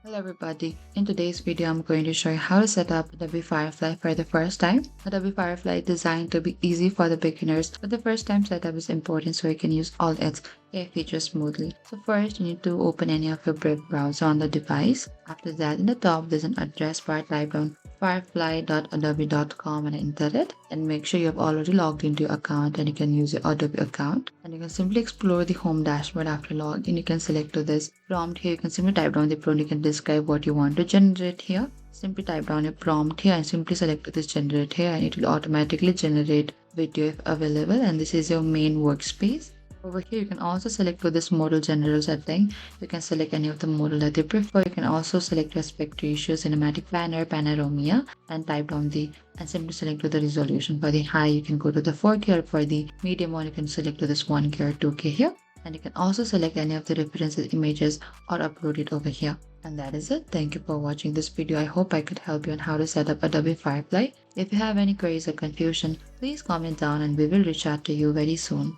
Hello everybody, in today's video I'm going to show you how to set up Adobe Firefly for the first time. Adobe Firefly is designed to be easy for the beginners, but the first time setup is important so you can use all its AI features smoothly. So first you need to open any of your web browser on the device. After that, in the top there's an address bar. Type down firefly.adobe.com and enter it, and make sure you have already logged into your account and you can use your Adobe account, and you can simply explore the home dashboard. After login, you can select to this prompt here. You can simply type down the prompt. You can describe what you want to generate here. Simply type down a prompt here and simply select to this generate here, and it will automatically generate video if available, and this is your main workspace. Over here, you can also select for this model general setting. You can select any of the model that you prefer. You can also select aspect ratio, cinematic banner, panorama, and type down and simply select to the resolution. For the high, you can go to the 4K, or for the medium one, you can select to this 1K or 2K here. And you can also select any of the references images or upload it over here. And that is it. Thank you for watching this video. I hope I could help you on how to set up Adobe Firefly. If you have any queries or confusion, please comment down and we will reach out to you very soon.